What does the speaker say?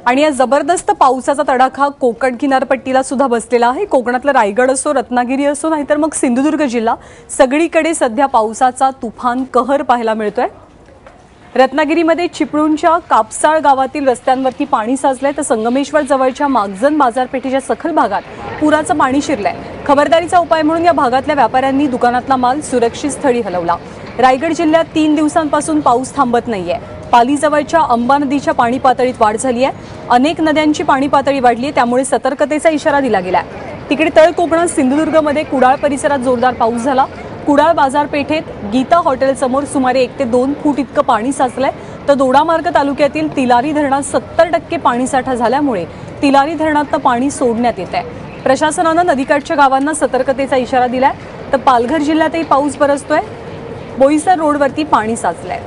आणि या जबरदस्त पावसाचा तडाखा कोकण किनारपट्टीला सुद्धा बसलेला आहे। कोकणातला रायगड असो, रत्नागिरी असो, नाहीतर मग सिंधुदुर्ग जिल्हा, सगळीकडे सध्या पावसाचा तुफान कहर पाहायला मिळतोय। रत्नागिरीमध्ये चिपळूणच्या कापसाळ गावातील रस्त्यांवरती पाणी साचलंय, तर संगमेश्वर जवळच्या मागजन बाजारपेठेच्या सखल भागात पुराचं पाणी शिरलंय। खबरदारीचा उपाय म्हणून या भागातल्या व्यापाऱ्यांनी दुकानातला माल सुरक्षित स्थळी हलवला। रायगड जिल्ह्यात 3 दिवसांपासून पाऊस थांबत नाहीये। पालीजवळच्या अंबा नदीच्या पाणी पातळीत वाढ झाली आहे। अनेक नद्यांची पाणी पातळी वाढली आहे, त्यामुळे सतर्कतेचा इशारा दिला गेला आहे। तिकडे तळ कोकणात सिंधुदुर्गमध्ये कुडाळ परिसरात जोरदार पाऊस झाला। कुडाळ बाजारपेठेत गीता हॉटेल समोर सुमारे 1 ते 2 फूट इतकं पाणी साचलंय, तर दोडामार्ग तालुक्यातील तिलारी धरणात 70% पाणीसाठा झाल्यामुळे तिलारी धरणातनं पाणी सोडण्यात येत आहे। प्रशासनानं नदीकाठच्या गावांना सतर्कतेचा इशारा दिलाय, तर पालघर जिल्ह्यातही पाऊस बरसतोय। बोईसर रोडवरती पाणी साचलंय।